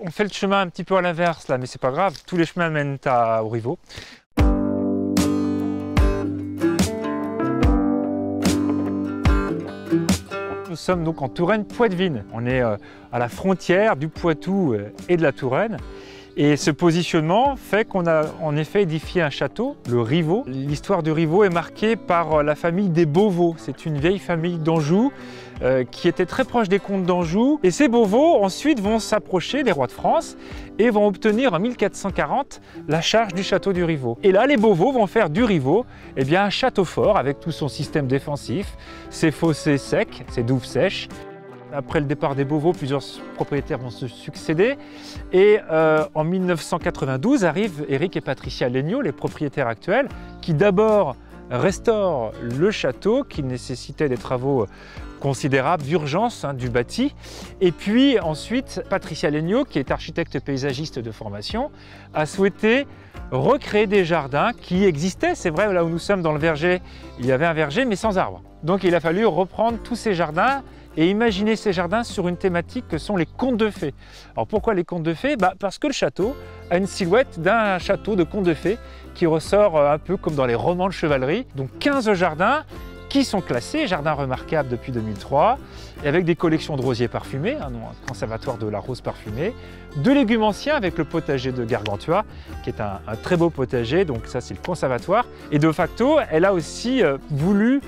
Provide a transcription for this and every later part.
On fait le chemin un petit peu à l'inverse là, mais c'est pas grave, tous les chemins mènent au Rivaux. Nous sommes donc en Touraine-Poitevine. On est à la frontière du Poitou et de la Touraine. Et ce positionnement fait qu'on a en effet édifié un château, le Rivaux. L'histoire du Rivaux est marquée par la famille des Beauvau. C'est une vieille famille d'Anjou qui était très proche des comtes d'Anjou. Et ces Beauvau ensuite vont s'approcher des rois de France et vont obtenir en 1440 la charge du château du Rivaux. Et là, les Beauvau vont faire du Rivaux un château fort avec tout son système défensif, ses fossés secs, ses douves sèches. Après le départ des Beauvau, plusieurs propriétaires vont se succéder et en 1992 arrivent Éric et Patricia Legnaud, les propriétaires actuels, qui d'abord restaurent le château qui nécessitait des travaux considérables d'urgence du bâti. Et puis ensuite, Patricia Legnaud, qui est architecte paysagiste de formation, a souhaité recréer des jardins qui existaient. C'est vrai, là où nous sommes dans le verger, il y avait un verger mais sans arbres. Donc il a fallu reprendre tous ces jardins et imaginer ces jardins sur une thématique que sont les contes de fées. Alors pourquoi les contes de fées? Parce que le château a une silhouette d'un château de contes de fées qui ressort un peu comme dans les romans de chevalerie. Donc 15 jardins qui sont classés, jardins remarquables depuis 2003, et avec des collections de rosiers parfumés, un conservatoire de la rose parfumée, de légumes anciens avec le potager de Gargantua, qui est un très beau potager, donc ça c'est le conservatoire. Et de facto, elle a aussi voulu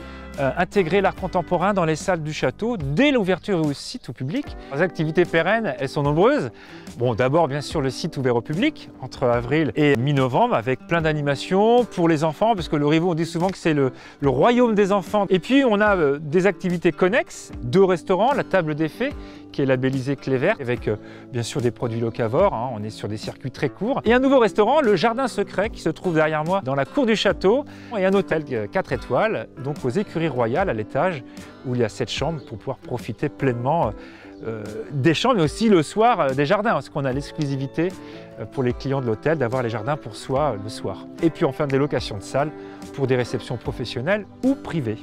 intégrer l'art contemporain dans les salles du château dès l'ouverture au site au public. Les activités pérennes, elles sont nombreuses. Bon, d'abord, bien sûr, le site ouvert au public entre avril et mi-novembre avec plein d'animations pour les enfants, parce que le Rivaux, on dit souvent que c'est le royaume des enfants. Et puis, on a des activités connexes, 2 restaurants, la Table des Fées, qui est labellisé Clévert, avec bien sûr des produits locavores, on est sur des circuits très courts. Et un nouveau restaurant, le Jardin Secret, qui se trouve derrière moi dans la cour du château. Et un hôtel 4 étoiles, donc aux Écuries Royales à l'étage, où il y a 7 chambres pour pouvoir profiter pleinement des chambres, mais aussi le soir des jardins, parce qu'on a l'exclusivité pour les clients de l'hôtel d'avoir les jardins pour soi le soir. Et puis enfin des locations de salles pour des réceptions professionnelles ou privées.